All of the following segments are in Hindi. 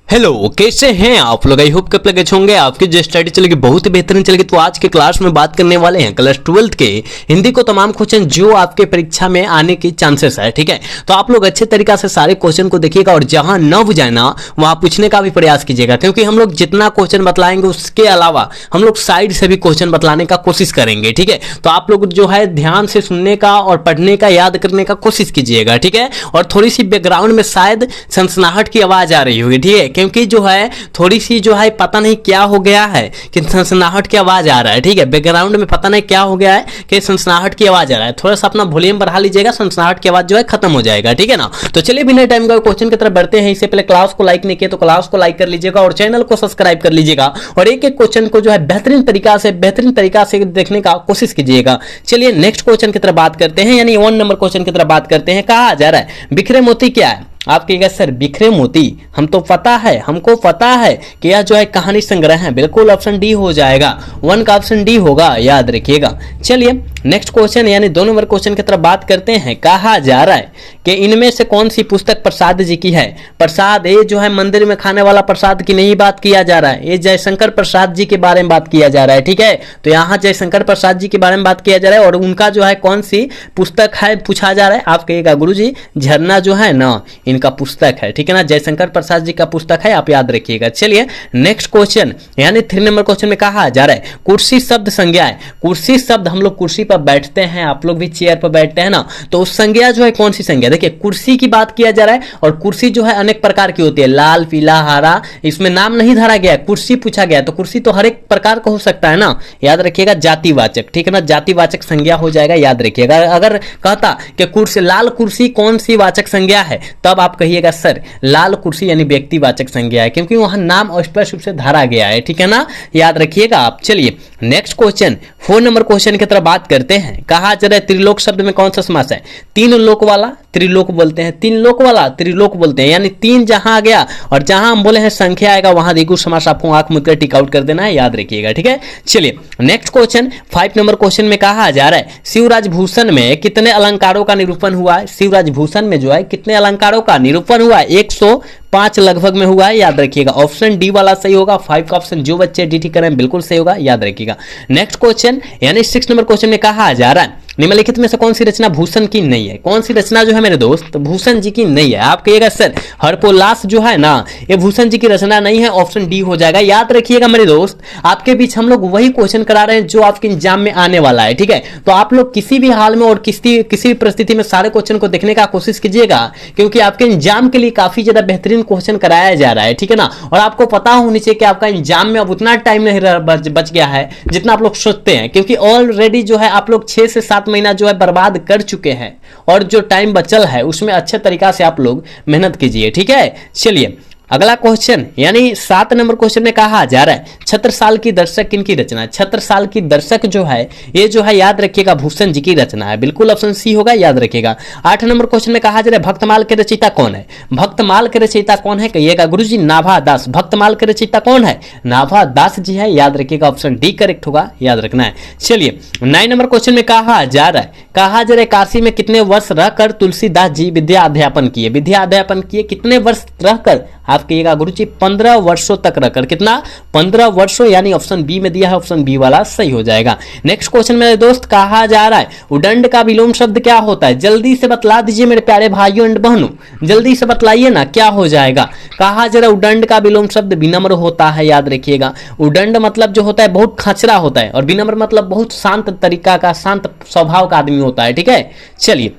हेलो, कैसे हैं आप लोग। आई होप कब लगे होंगे आपकी जो स्टडी चलेगी बहुत ही बेहतरीन चलेगी। तो आज के क्लास में बात करने वाले हैं क्लास 12th के हिंदी को तमाम क्वेश्चन जो आपके परीक्षा में आने की चांसेस है। ठीक है, तो आप लोग अच्छे तरीका से सारे क्वेश्चन को देखिएगा और जहां न बुझाए ना वहां पूछने का भी प्रयास कीजिएगा, क्योंकि हम लोग जितना क्वेश्चन बतलाएंगे उसके अलावा हम लोग साइड से भी क्वेश्चन बतलाने का कोशिश करेंगे। ठीक है, तो आप लोग जो है ध्यान से सुनने का और पढ़ने का, याद करने का कोशिश कीजिएगा। ठीक है, और थोड़ी सी बैकग्राउंड में शायद सनसनाहट की आवाज आ रही होगी। ठीक है, क्योंकि जो है थोड़ी सी जो है पता नहीं क्या हो गया है कि सनसनाहट की आवाज आ रहा है। ठीक है, बैकग्राउंड में पता नहीं क्या हो गया है कि सनसनाहट की आवाज आ रहा है। थोड़ा सा अपना वॉल्यूम बढ़ा लीजिएगा, सनसनाहट की आवाज जो है खत्म हो जाएगा। ठीक है ना, तो चलिए बिना टाइम का क्वेश्चन की तरफ बढ़ते हैं। इससे पहले क्लास को लाइक नहीं किया तो क्लास को लाइक कर लीजिएगा और चैनल को सब्सक्राइब कर लीजिएगा और एक एक क्वेश्चन को जो है बेहतरीन तरीका से देखने का कोशिश कीजिएगा। चलिए नेक्स्ट क्वेश्चन की तरफ बात करते हैं, यानी 1 नंबर क्वेश्चन की तरफ बात करते हैं। कहा जा रहा है बिखरे मोती क्या है। आप कहिएगा सर बिखरे मोती हमको पता है कि यह जो है कहानी संग्रह है। बिल्कुल ऑप्शन डी हो जाएगा, 1 का ऑप्शन डी होगा, याद रखिएगा। चलिए नेक्स्ट क्वेश्चन यानी 2 नंबर क्वेश्चन की तरफ बात करते हैं। कहा जा रहा है कि इनमें से कौन सी पुस्तक प्रसाद जी की है। प्रसाद ये जो है मंदिर में खाने वाला प्रसाद की नहीं बात किया जा रहा है, ये जयशंकर प्रसाद जी के बारे में बात किया जा रहा है। ठीक है, तो यहाँ जयशंकर प्रसाद जी के बारे में बात किया जा रहा है और उनका जो है कौन सी पुस्तक है पूछा जा रहा है। आप कहिएगा गुरुजी झरना जो है ना इनका पुस्तक है। ठीक है ना, जयशंकर प्रसाद जी का पुस्तक है, आप याद रखिएगा। चलिए नेक्स्ट क्वेश्चन यानी 3 नंबर क्वेश्चन में कहा जा रहा है कुर्सी शब्द संज्ञा है। कुर्सी शब्द हम लोग कुर्सी पर बैठते हैं, आप लोग भी चेयर पर बैठते हैं ना, तो उस संज्ञा जो है कौन सी संज्ञा। देखिए कुर्सी की बात किया जा रहा है और कुर्सी जो है अनेक प्रकार की होती है, लाल पीला हरा, इसमें नाम नहीं धरा गया, कुर्सी पूछा गया, तो कुर्सी तो हर एक प्रकार का हो सकता है ना, याद रखिएगा। जातिवाचक, ठीक है ना, जातिवाचक संज्ञा हो जाएगा, याद रखिएगा। अगर कहता कि कुर्सी लाल कुर्सी कौन सी वाचक संज्ञा है, तब आप कहिएगा सर लाल कुर्सी यानी व्यक्तिवाचक संज्ञा है, क्योंकि वहां नाम स्पष्ट रूप से धरा गया है। ठीक है ना, याद रखिएगा आप। चलिए नेक्स्ट क्वेश्चन 4 नंबर क्वेश्चन की तरफ बात करते हैं। कहा जा रहा है त्रिलोक शब्द में कौन सा समास है। 3 लोक वाला त्रिलोक बोलते हैं, 3 लोक वाला त्रिलोक बोलते हैं, यानी 3 जहां आ गया और जहां हम बोले हैं संख्या आएगा वहां द्विगु समास आपको आंख मूंद कर टिक आउट कर देना है, याद रखिएगा। ठीक है, चलिए नेक्स्ट क्वेश्चन 5 नंबर क्वेश्चन में कहा जा रहा है शिवराज भूषण में कितने अलंकारों का निरूपण हुआ है। शिवराज भूषण में जो है कितने अलंकारों का निरूपण हुआ है, 105 लगभग में हुआ है, याद रखिएगा। ऑप्शन डी वाला सही होगा, 5 का ऑप्शन जो बच्चे डी ठीक करें बिल्कुल सही होगा, याद रखिएगा। नेक्स्ट क्वेश्चन यानी 6 नंबर क्वेश्चन में कहा जा रहा है निम्नलिखित में से कौन सी रचना भूषण की नहीं है। कौन सी रचना जो है मेरे दोस्त भूषण जी की नहीं है। आप कहिएगा सर हरपोलास जो है ना ये भूषण जी की रचना नहीं है, ऑप्शन डी हो जाएगा, याद रखिएगा मेरे दोस्त। आपके बीच हम लोग वही क्वेश्चन करा रहे हैं जो आपके एग्जाम में आने वाला है। ठीक है, तो आप लोग किसी भी हाल में और किसी भी परिस्थिति में सारे क्वेश्चन को देखने का कोशिश कीजिएगा, क्योंकि आपके एग्जाम के लिए काफी ज्यादा बेहतरीन क्वेश्चन कराया जा रहा है। ठीक है ना, और आपको पता होनी चाहिए कि आपका एग्जाम में अब उतना टाइम नहीं बच गया है जितना आप लोग सोचते हैं, क्योंकि ऑलरेडी जो है आप लोग 6 से 7 महीना जो है बर्बाद कर चुके हैं और जो टाइम बचल है उसमें अच्छे तरीका से आप लोग मेहनत कीजिए। ठीक है, चलिए अगला क्वेश्चन यानी 7 नंबर क्वेश्चन में कहा जा रहा है छत्रसाल की दर्शक किनकी रचना है। छत्रसाल की दर्शक जो है ये जो है याद रखिएगा भूषण जी की रचना है, बिल्कुल ऑप्शन सी होगा, याद रखिएगा। 8 नंबर क्वेश्चन में कहा जा रहा है भक्तमाल के रचयिता कौन है। भक्तमाल के रचयिता कौन है, कहिएगा गुरुजी नाभा दास। भक्तमाल के रचयिता कौन है, नाभा दास जी है, याद रखिएगा, ऑप्शन डी करेक्ट होगा, याद रखना है। चलिए 9 नंबर क्वेश्चन में कहा जा रहा है काशी में कितने वर्ष रहकर तुलसीदास जी विद्या अध्यापन किए। कितने वर्ष रहकर, आप कहिएगा गुरुजी 15 वर्षों तक रहकर। कितना, 15 वर्षों, यानी ऑप्शन बी में दिया है, ऑप्शन बी वाला सही हो जाएगा। नेक्स्ट क्वेश्चन मेरे दोस्त कहा जा रहा है उदंड का विलोम शब्द क्या होता है। जल्दी से बतला दीजिए मेरे प्यारे भाइयों एंड बहनों, जल्दी से बतलाइए ना क्या हो जाएगा। कहा जा रहा है उदंड का विलोम शब्द विनम्र होता है, याद रखिएगा। उदंड मतलब जो होता है बहुत खचरा होता है और विनम्र मतलब बहुत शांत तरीका का, शांत स्वभाव का आदमी होता है। ठीक है, चलिए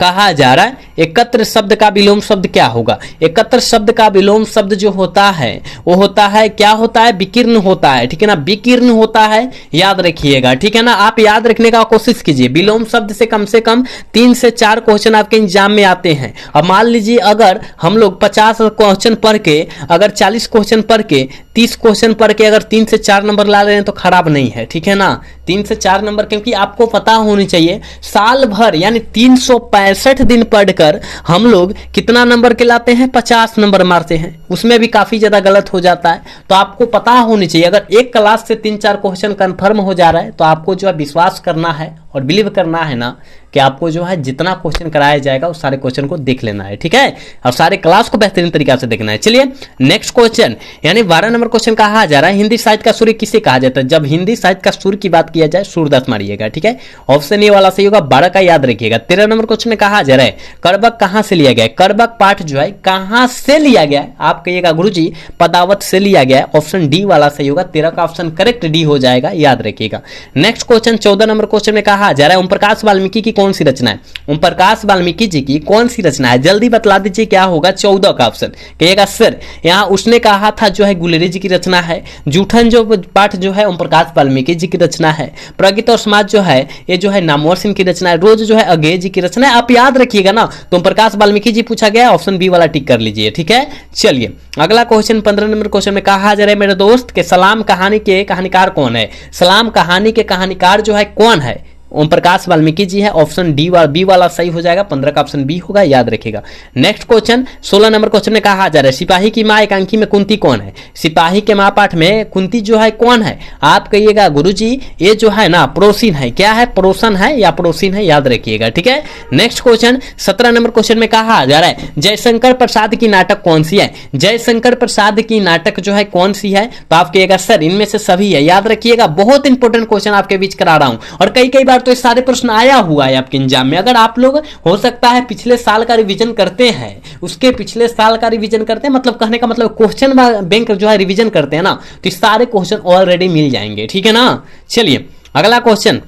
कहा जा रहा है एकत्र शब्द का विलोम शब्द क्या होगा। एकत्र शब्द का विलोम शब्द जो होता है वो होता है, क्या होता है, विकीर्ण होता है। ठीक है ना, विकीर्ण होता है, याद रखिएगा। ठीक है ना, आप याद रखने का कोशिश कीजिए। विलोम शब्द से कम 3 से 4 क्वेश्चन आपके एग्जाम में आते हैं। अब मान लीजिए अगर हम लोग 50 क्वेश्चन पढ़ के, अगर 40 क्वेश्चन पढ़ के, 30 क्वेश्चन पढ़ के अगर 3 से 4 नंबर ला रहे हैं तो खराब नहीं है। ठीक है ना, 3 से 4 नंबर, क्योंकि आपको पता होनी चाहिए साल भर यानी 365 दिन पढ़कर हम लोग कितना नंबर के लाते हैं, 50 नंबर मारते हैं, उसमें भी काफी ज्यादा गलत हो जाता है। तो आपको पता होनी चाहिए अगर एक क्लास से 3-4 क्वेश्चन कंफर्म हो जा रहा है तो आपको जो है विश्वास करना है और बिलीव करना है ना कि आपको जो है जितना क्वेश्चन कराया जाएगा उस सारे क्वेश्चन को देख लेना है, ठीक है, और सारे क्लास को बेहतरीन तरीके से देखना है। चलिए नेक्स्ट क्वेश्चन, यानी 12 नंबर क्वेश्चन कहा जा रहा है हिंदी साहित्य का सूर्य किसे कहा जाता है। जब हिंदी साहित्य का सूर्य की बात किया जाए सूरदास मारिएगा, ठीक है, ऑप्शन ए वाला सही होगा, 12 का याद रखिएगा। 13 नंबर क्वेश्चन में कहा जा रहा है करबक कहां से लिया गया। करबक पाठ जो है कहां से लिया गया है, आप कहिएगा गुरुजी पदावत से लिया गया है, ऑप्शन डी वाला सही होगा। 13 का ऑप्शन करेक्ट डी हो जाएगा, याद रखिएगा। नेक्स्ट क्वेश्चन 14 नंबर क्वेश्चन में कहा जा रहा है ओम प्रकाश वाल्मीकि की कौन सी रचना है। ओम प्रकाश वाल्मीकि जी की कौन सी रचना है, जल्दी बतला दीजिए क्या होगा। 14 का ऑप्शन कहिएगा सर यहां उसने कहा था जो है गुलेरी जी की रचना है। जूठन जो पाठ जो है ओम प्रकाश वाल्मीकि जी की रचना है। प्रगति और समाज जो है ये जो है नामवर सिंह की रचना है। रोज जो है अगेय जी की रचना है। आप याद रखिएगा ना, तो ओम प्रकाश वाल्मीकि जी पूछा गया, ऑप्शन बी वाला टिक कर लीजिए, ठीक है। चलिए अगला क्वेश्चन 15 नंबर क्वेश्चन में कहा जा रहा है मेरे दोस्त के सलाम कहानी के कहानीकार कौन है। सलाम कहानी के कहानीकार जो है कौन है, ओम प्रकाश वाल्मीकि जी है, ऑप्शन डी वाला बी वाला सही हो जाएगा। 15 का ऑप्शन बी होगा, याद रखिएगा। नेक्स्ट क्वेश्चन 16 नंबर क्वेश्चन में कहा जा रहा है सिपाही की मां एकांकी में कुंती कौन है। सिपाही के मां पाठ में कुंती जो है कौन है, आप कहिएगा गुरुजी ये जो है ना प्रोसिन है। क्या है, प्रोसन है या प्रोसिन है, याद रखिएगा, ठीक है। नेक्स्ट क्वेश्चन 17 नंबर क्वेश्चन में कहा जा रहा है जयशंकर प्रसाद की नाटक कौन सी है। जयशंकर प्रसाद की नाटक जो है कौन सी है, तो आप कहिएगा सर इनमें से सभी है, याद रखिएगा। बहुत इंपॉर्टेंट क्वेश्चन आपके बीच करा रहा हूं और कई बार तो सारे प्रश्न आया हुआ है आपके एग्जाम में। अगर आप लोग हो सकता है पिछले साल का रिवीजन करते हैं, उसके पिछले साल का रिवीजन करते हैं, मतलब कहने का मतलब क्वेश्चन बैंक जो है रिवीजन करते हैं ना, तो सारे क्वेश्चन ऑलरेडी मिल जाएंगे, ठीक है ना। चलिए अगला क्वेश्चन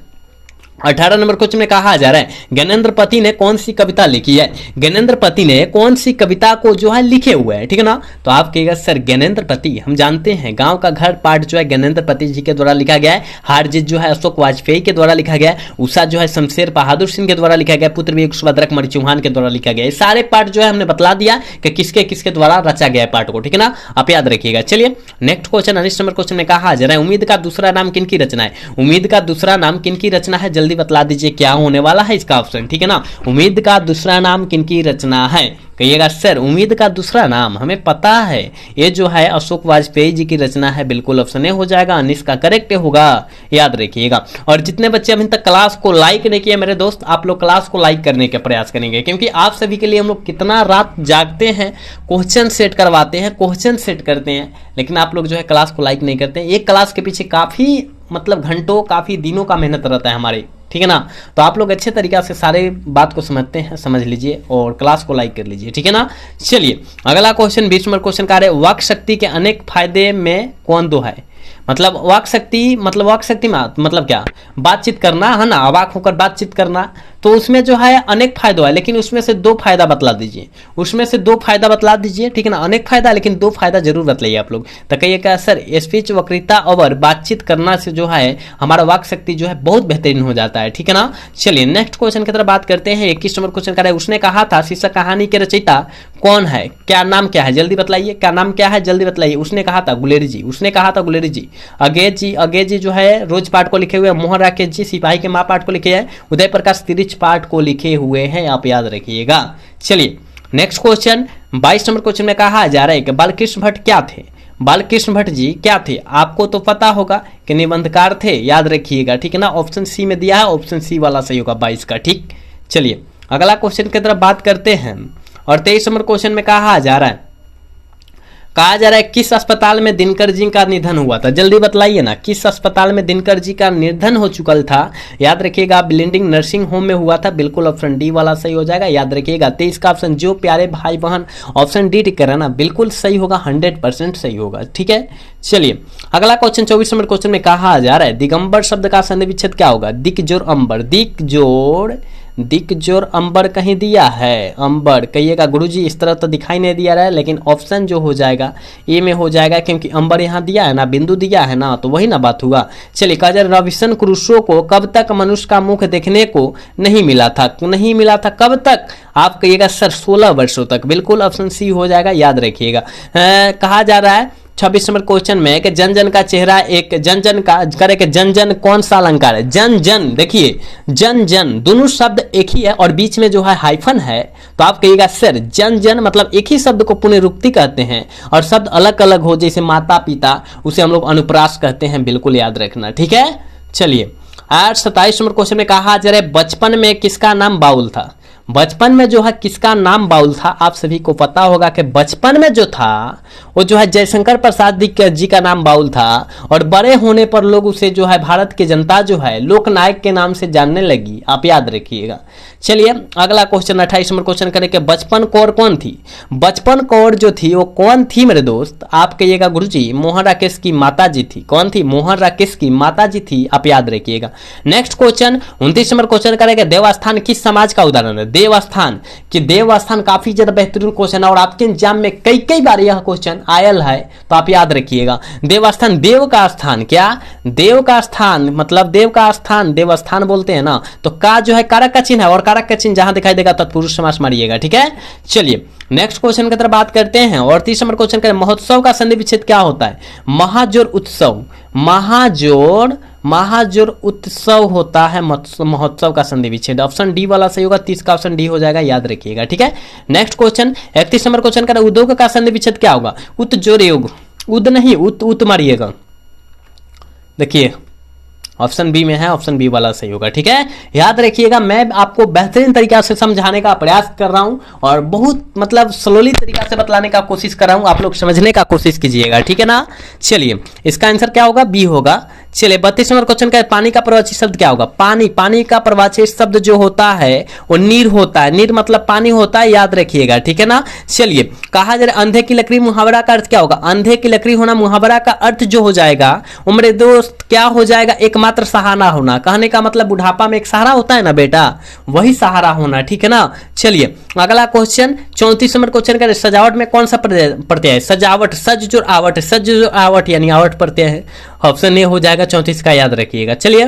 18 नंबर क्वेश्चन में कहा जा रहा है ज्ञानेंद्र पति ने कौन सी कविता लिखी है। ज्ञानेंद्र पति ने कौन सी कविता को जो है लिखे हुए हैं, ठीक है ना। तो आप कहिएगा सर ज्ञानेंद्र पति, हम जानते हैं गांव का घर पाठ जो है ज्ञानेंद्र पति जी के द्वारा लिखा गया है। हार जीत जो है अशोक वाजपेयी के द्वारा लिखा गया है। उषा जो है शमशेर बहादुर सिंह के द्वारा लिखा गया। पुत्र वियोग सुभद्रक मणि चौहान के द्वारा लिखा गया। ये सारे पाठ जो है हमने बतला दिया कि किसके किसके द्वारा रचा गया है पाठ को, ठीक है ना, आप याद रखिएगा। चलिए नेक्स्ट क्वेश्चन 19 नंबर क्वेश्चन में कहा जा रहा है उम्मीद का दूसरा नाम किन की रचना है। उम्मीद का दूसरा नाम किन की रचना है, जल्दी बतला दीजिए क्या होने वाला है इसका ऑप्शन, ठीक है ना। उम्मीद का दूसरा नाम किनकी रचना है, कहिएगा सर उम्मीद का दूसरा नाम हमें पता है ये जो है अशोक वाजपेयी जी की रचना है, बिल्कुल ऑप्शन ए हो जाएगा, 19 का करेक्ट होगा, याद रखिएगा। और जितने बच्चे अभी तक क्लास को लाइक नहीं किए मेरे दोस्त, आप लोग क्लास को लाइक करने का प्रयास करेंगे, क्योंकि आप सभी के लिए हम लोग कितना रात जागते हैं, क्वेश्चन सेट करवाते हैं, क्वेश्चन सेट करते हैं, लेकिन आप लोग जो है क्लास को लाइक नहीं करते हैं। एक क्लास के पीछे काफी मतलब घंटों काफी दिनों का मेहनत रहता है हमारी, ठीक है ना। तो आप लोग अच्छे तरीके से सारे बात को समझते हैं, समझ लीजिए और क्लास को लाइक कर लीजिए, ठीक है ना। चलिए अगला क्वेश्चन 20 नंबर क्वेश्चन का है वाक शक्ति के अनेक फायदे में कौन दो है। मतलब वाक शक्ति मतलब क्या, बातचीत करना है ना, अवाक होकर बातचीत करना, तो उसमें जो है अनेक फायदा है, लेकिन उसमें से 2 फायदा बतला दीजिए। उसमें से 2 फायदा बतला दीजिए, ठीक है ना। अनेक फायदा लेकिन 2 फायदा जरूर बतलाइए आप लोग। तो कहिए क्या सर स्पीच वक्तृता और बातचीत करना से जो है हमारा वाक शक्ति जो है बहुत बेहतरीन हो जाता है, ठीक है ना। चलिए नेक्स्ट क्वेश्चन की तरफ बात करते हैं। 21 नंबर क्वेश्चन का है उसने कहा था शीर्षक कहानी के रचयिता कौन है, क्या नाम क्या है, जल्दी बतलाइए क्या नाम क्या है, जल्दी बतलाइए। उसने कहा था गुलेरी जी, उसने कहा था गुलेरी जी। अगेय जी जो है रोज पाठ को लिखे हुए, मोहन राकेश जी सिपाही के माँ पाठ को लिखे हैं, उदय प्रकाश तिरिच पाठ को लिखे हुए हैं, आप याद रखिएगा। चलिए नेक्स्ट क्वेश्चन 22 नंबर क्वेश्चन में कहा जा रहा है कि बालकृष्ण भट्ट क्या थे। बालकृष्ण भट्ट जी क्या थे, आपको तो पता होगा कि निबंधकार थे, याद रखिएगा, ठीक है ना। ऑप्शन सी में दिया है, ऑप्शन सी वाला सही होगा 22 का, ठीक। चलिए अगला क्वेश्चन की तरफ बात करते हैं और 23 नंबर क्वेश्चन में कहा जा रहा है किस अस्पताल में दिनकर जी का निधन हुआ था, जल्दी बतलाइए ना। किस अस्पताल में दिनकर जी का निधन हो चुका था, याद रखिएगा। ब्लेंडिंग नर्सिंग होम में हुआ था, बिल्कुल ऑप्शन डी वाला सही हो जाएगा, याद रखिएगा। 23 का ऑप्शन जो प्यारे भाई बहन ऑप्शन डी टिक कर ना, बिल्कुल सही होगा, 100% सही होगा, ठीक है। चलिए अगला क्वेश्चन 24 नंबर क्वेश्चन में कहा जा रहा है दिगंबर शब्द का संधि विच्छेद क्या होगा। दिक जोड़ अंबर, दिक जोड़ अंबर कहीं दिया है, अंबर कहिएगा गुरुजी इस तरह तो दिखाई नहीं दिया रहा है, लेकिन ऑप्शन जो हो जाएगा ए में हो जाएगा, क्योंकि अंबर यहाँ दिया है ना, बिंदु दिया है ना, तो वही ना बात हुआ। चलिए कहा रॉबिन्सन क्रूसो को कब तक मनुष्य का मुख देखने को नहीं मिला था, कब तक, आप कहिएगा सर 16 वर्षों तक, बिल्कुल ऑप्शन सी हो जाएगा, याद रखिएगा। कहा जा रहा है 26 नंबर क्वेश्चन में कि जन जन का चेहरा एक जन जन का करे कि जन जन कौन सा अलंकार है। जन जन देखिए जन जन दोनों शब्द एक ही है और बीच में जो है हाइफन है, तो आप कहिएगा सर जन जन मतलब एक ही शब्द को पुनरुक्ति कहते हैं और शब्द अलग अलग हो, जैसे माता पिता उसे हम लोग अनुप्रास कहते हैं, बिल्कुल याद रखना, ठीक है। चलिए आज 27 नंबर क्वेश्चन में कहा जा रहा है बचपन में किसका नाम बाउल था। बचपन में जो है किसका नाम बाउल था, आप सभी को पता होगा कि बचपन में जो था वो जो है जयशंकर प्रसाद जी का नाम बाउल था, और बड़े होने पर लोग उसे जो है भारत की जनता जो है लोकनायक के नाम से जानने लगी, आप याद रखिएगा। चलिए अगला क्वेश्चन 28 नंबर क्वेश्चन करेंगे बचपन कौर कौन थी। बचपन कौर जो थी वो कौन थी मेरे दोस्त, आप कहिएगा गुरुजी मोहन राकेश की माता जी थी। कौन थी? मोहन राकेश की माता जी थी, आप याद रखिएगा। नेक्स्ट क्वेश्चन 29 नंबर क्वेश्चन करेंगे देवस्थान किस समाज का उदाहरण है। देवस्थान कि देवस्थान काफी ज्यादा बेहतरीन क्वेश्चन है और आपके एग्जाम में कई बार यह क्वेश्चन आयल है, तो आप याद रखिएगा। देवस्थान देव का स्थान, क्या देव का स्थान मतलब देव का स्थान देवस्थान बोलते हैं ना, तो का जो है कारक का चिन्ह है और कारक का चिन्ह जहां दिखाई देगा तत्पुरुष समास मारिएगा, ठीक है। चलिए नेक्स्ट क्वेश्चन की तरफ बात करते हैं और 30 नंबर क्वेश्चन करें महोत्सव का संधि विच्छेद क्या होता है। महाजोर उत्सव, महाजोर उत्सव होता है महोत्सव का संधि विच्छेद। ऑप्शन डी वाला सही होगा, 30 का ऑप्शन डी हो जाएगा, याद रखिएगा, ठीक है। नेक्स्ट क्वेश्चन 31 नंबर क्वेश्चन करें उद्योग का संधि विच्छेद क्या होगा। उत जोर योग, उद नहीं उत मारिएगा, देखिए ऑप्शन बी में है, ऑप्शन बी वाला सही होगा, ठीक है। याद रखिएगा मैं आपको बेहतरीन तरीका से समझाने का प्रयास कर रहा हूं और बहुत मतलब स्लोली तरीका से बतलाने का कोशिश कर रहा हूं, आप लोग समझने का कोशिश कीजिएगा, ठीक है ना। चलिए इसका आंसर क्या होगा, बी होगा। चलिए 32 नंबर क्वेश्चन का पानी का प्रवाची शब्द क्या होगा। पानी का प्रवाची शब्द जो होता है वो नीर होता है, नीर मतलब पानी होता है, याद रखिएगा, ठीक है ना। चलिए कहा जा रहा है अंधे की लकड़ी मुहावरा का अर्थ क्या होगा। अंधे की लकड़ी होना मुहावरा का अर्थ जो हो जाएगा वो मेरे दोस्त क्या हो जाएगा, एकमात्र सहारा होना। कहने का मतलब बुढ़ापा में एक सहारा होता है ना बेटा, वही सहारा होना, ठीक है ना। चलिए अगला क्वेश्चन 34 नंबर क्वेश्चन का सजावट में कौन सा प्रत्यय है। सजावट सज जो आवट, सज जो आवट यानी आवट प्रत्यय है, ऑप्शन ए हो जाएगा 34 का, याद रखिएगा। चलिए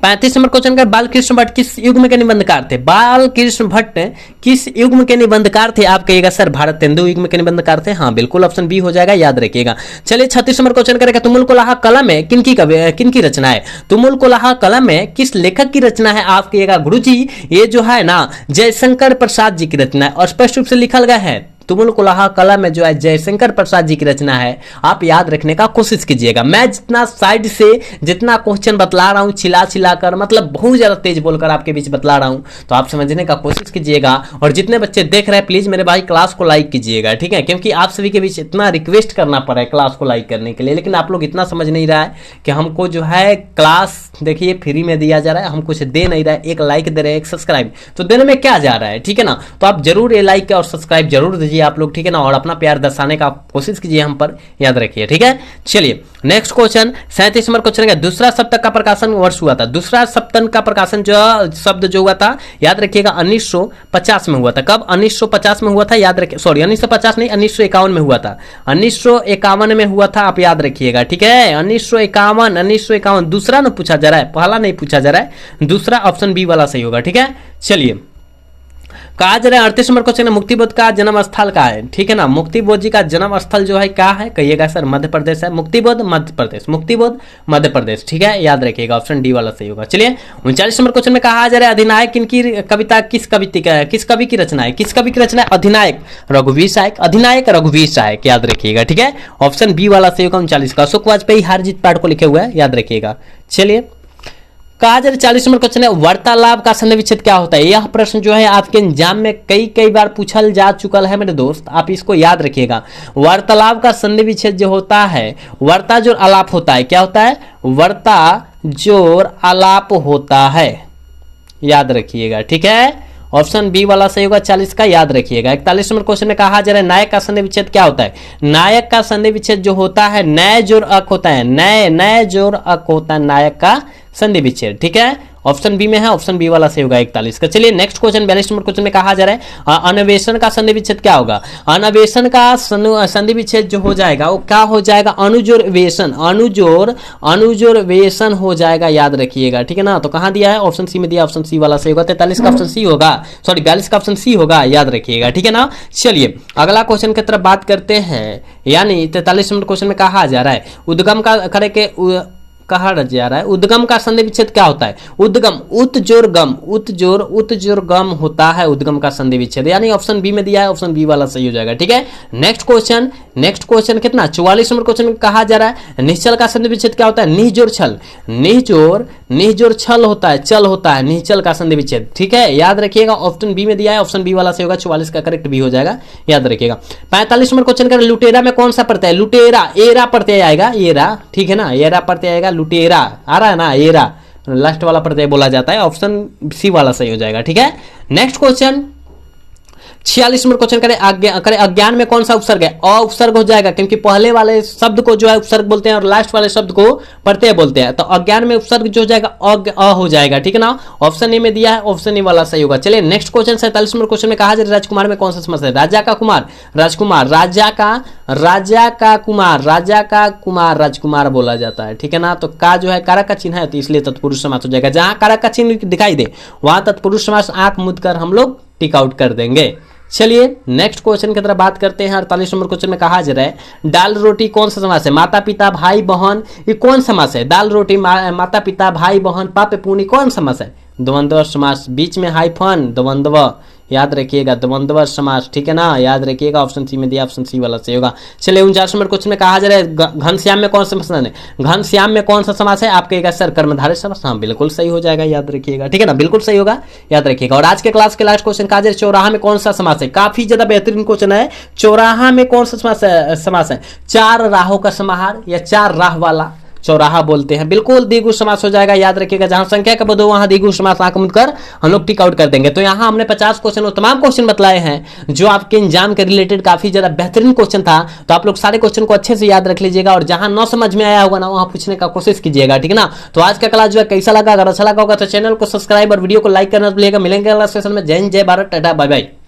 35 नंबर क्वेश्चन का बाल कृष्ण भट्ट किस युग्म के निबंधकार थे। बाल कृष्ण भट्ट किस युग्म के निबंधकार थे, आप कहिएगा सर भारत तेंदु युग्म के निबंधकार थे, हाँ बिल्कुल ऑप्शन बी हो जाएगा, याद रखिएगा। चलिए 36 नंबर क्वेश्चन करेगा तुमुल को लाहा कलम में किनकी रचना है। तुमुल को लाहा कलम में किस लेखक की रचना है, आप कहिएगा गुरुजी ये जो है ना जयशंकर प्रसाद जी की रचना है, और स्पष्ट रूप से लिखल गया है तुमुल कुलाहा कला में जो है जयशंकर प्रसाद जी की रचना है, आप याद रखने का कोशिश कीजिएगा। मैं जितना साइड से जितना क्वेश्चन बतला रहा हूं चिल्ला कर मतलब बहुत ज्यादा तेज बोलकर आपके बीच बतला रहा हूं, तो आप समझने का कोशिश कीजिएगा। और जितने बच्चे देख रहे हैं प्लीज मेरे भाई क्लास को लाइक कीजिएगा, ठीक है, क्योंकि आप सभी के बीच इतना रिक्वेस्ट करना पड़ा है क्लास को लाइक करने के लिए, लेकिन आप लोग इतना समझ नहीं रहा है कि हमको जो है क्लास देखिए फ्री में दिया जा रहा है, हम कुछ दे नहीं रहा है, एक लाइक दे रहे हैं एक सब्सक्राइब, तो देने में क्या जा रहा है, ठीक है ना। तो आप जरूर ये लाइक और सब्सक्राइब जरूर दीजिए आप लोग, ठीक है ना, और अपना प्यार दर्शाने का कोशिश कीजिए हम पर, याद रखिए, ठीक है। चलिए नेक्स्ट क्वेश्चन 37 नंबर क्वेश्चन का दूसरा सप्तक का प्रकाशन वर्ष हुआ था। दूसरा सप्तक का प्रकाशन जो शब्द जो हुआ था याद रखिएगा 1950 में हुआ था। कब? 1950 में हुआ था, याद रखिए, सॉरी 1950 नहीं 1951 में हुआ था, 1951 में हुआ था, आप याद रखिएगा, ठीक है। 1951 दूसरा न पूछा जा रहा है, पहला नहीं पूछा जा रहा है, दूसरा ऑप्शन बी वाला सही होगा, ठीक है। चलिए कहा जा रहा है 38 नंबर क्वेश्चन मुक्तिबोध का जन्म स्थल का है, ठीक है ना। मुक्तिबोध जी का जन्म स्थल जो है क्या है, कहिएगा सर मध्य प्रदेश है, मुक्तिबोध मध्य प्रदेश, मुक्तिबोध मध्य प्रदेश, ठीक है, याद रखिएगा, ऑप्शन डी वाला सही होगा। चलिए 39 नंबर क्वेश्चन में कहा जा रहा है अधिनायक किनकी कविता किस कवि की रचना है, किस कवि की रचना है। अधिनायक रघुवीर सहायक, अधिनायक रघुवीर सहायक, याद रखिएगा, ठीक है, ऑप्शन बी वाला सही होगा 39 का। अशोक वाजपेयी हारजीत पाठ को लिखे हुए हैं, याद रखिएगा। चलिए कहा जा रहा है 40 नंबर क्वेश्चन है वार्तालाप का संधि विच्छेद क्या होता है। यह प्रश्न जो है आपके एग्जाम में कई बार पूछल जा चुका है मेरे दोस्त, आप इसको याद रखिएगा। वार्तालाप का संधि विच्छेद जो होता है वार्ता जोड़ आलाप होता है, क्या होता है, वार्ता जोड़ आलाप होता है, याद रखिएगा, ठीक है, ऑप्शन बी वाला सही होगा 40 का, याद रखिएगा। 41 नंबर क्वेश्चन में कहा जा रहा है नायक का संधि विच्छेद क्या होता है। नायक का संधि विच्छेद जो होता है नय जोड़ अक होता है, नय जोड़ अक होता है नायक का संधि विच्छेद, ठीक है, ऑप्शन बी में है, ऑप्शन बी वाला सही होगा 41 का। चलिए नेक्स्ट क्वेश्चन 42 नंबर क्वेश्चन में कहा जा रहा है अन्वेषण का संधि विच्छेद क्या होगा। अन्वेषण का संधि विच्छेद जो हो जाएगा वो क्या हो जाएगा, अनुजोड़ वेषण, अनुजोड़ वेषण हो जाएगा, याद रखिएगा, ठीक है ना। तो कहां दिया है, ऑप्शन सी में दिया, ऑप्शन सी वाला सही होगा। 43 का ऑप्शन सी होगा, सॉरी 42 का ऑप्शन सी होगा, याद रखिएगा, ठीक है ना। चलिए अगला क्वेश्चन की तरफ बात करते हैं, यानी 43 नंबर क्वेश्चन में कहा जा रहा है उद्गम का करे के कहा जा रहा है उद्गम का संधि विच्छेद क्या होता है? उद्गम उत्जोर गम, उत्जोर गम होता है उद्गम का संधि विच्छेद, यानी ऑप्शन बी में दिया है, ऑप्शन बी वाला सही हो जाएगा। ठीक है, नेक्स्ट क्वेश्चन कितना 44 नंबर क्वेश्चन में कहा जा रहा है निश्चल का संधि विच्छेद क्या होता है? निजोर छल, निजोर छल होता है, चल होता है निश्चल का संधि विच्छेद। ठीक है, याद रखिएगा ऑप्शन बी में दिया है, ऑप्शन बी वाला सही होगा, 44 का करेक्ट बी हो जाएगा, याद रखिएगा। 45 नंबर क्वेश्चन कर लुटेरा में कौन सा प्रत्यय? लुटेरा एरा प्रत्यय आएगा, एरा, ठीक है ना, एरा प्रत्यय आएगा, लुटेरा आ रहा है ना, एरा लास्ट वाला प्रत्यय बोला जाता है, ऑप्शन सी वाला सही हो जाएगा। ठीक है, नेक्स्ट क्वेश्चन 46 नंबर क्वेश्चन करें अज्ञान में कौन सा उपसर्ग है? अ उपसर्ग हो जाएगा, क्योंकि पहले वाले शब्द को जो है उपसर्ग बोलते हैं और लास्ट वाले शब्द को प्रत्यय बोलते हैं, तो अज्ञान में उपसर्ग जो हो जाएगा अ हो जाएगा। ठीक है ना, ऑप्शन ए में दिया है, ऑप्शन ए वाला सही होगा। चलिए नेक्स्ट क्वेश्चन 47 नंबर क्वेश्चन में कहा जाए राजकुमार में कौन सा समास है? राजा का कुमार, राजकुमार, राजा का कुमार, राजा का कुमार राजकुमार बोला जाता है। ठीक है ना, तो का जो है कारक का चिन्ह है, तो इसलिए तत्पुरुष समास हो जाएगा। जहां कारक का चिन्ह दिखाई दे वहां तत्पुरुष समास आंख मूंद कर हम लोग टिक आउट कर देंगे। चलिए नेक्स्ट क्वेश्चन की तरफ बात करते हैं। 48 नंबर क्वेश्चन में कहा जा रहा है दाल रोटी कौन सा समास है? माता पिता भाई बहन, ये कौन समास है? दाल रोटी माता पिता भाई बहन पाप पुण्य कौन समास है? द्वंद्व समास, बीच में हाइफन द्वंद्व, याद रखिएगा द्वंद्व समास। ठीक है ना, याद रखिएगा ऑप्शन सी में दिया, ऑप्शन सी वाला सही होगा। चलिए 49 नंबर क्वेश्चन में कहा जा रहा है घनश्याम में कौन सा समास है? घनश्याम में कौन सा समास है? आप कहेगा सर कर्मधारय समास, हाँ बिल्कुल सही हो जाएगा, याद रखिएगा। ठीक है ना, बिल्कुल सही होगा, याद रखिएगा। और आज के क्लास के लास्ट क्वेश्चन कहा जा रहा है चौराहा में कौन सा समास है? काफी ज्यादा बेहतरीन क्वेश्चन है। चौराहा में कौन सा समास है? चार राहों का समाहार या चार राह वाला चौराहा बोलते हैं, बिल्कुल द्विगु समास हो जाएगा, याद रखिएगा। जहां संख्या का पद हो वहां द्विगु समास आंख मूंद कर हम लोग टिक आउट कर देंगे। तो यहां हमने 50 क्वेश्चन और तमाम क्वेश्चन बतलाए हैं जो आपके एग्जाम के रिलेटेड काफी ज्यादा बेहतरीन क्वेश्चन था। तो आप लोग सारे क्वेश्चन को अच्छे से याद रख लीजिएगा और जहां न समझ में आया होगा ना वहां पूछने का कोशिश कीजिएगा। ठीक है ना, तो आज का क्लास जो है कैसा लगा? अगर अच्छा लगा होगा तो चैनल को सब्सक्राइब और वीडियो को लाइक करना भूलिएगा। मिलेंगे अगला सेशन में। जय हिंद, जय भारत, टाटा, बाय बाय।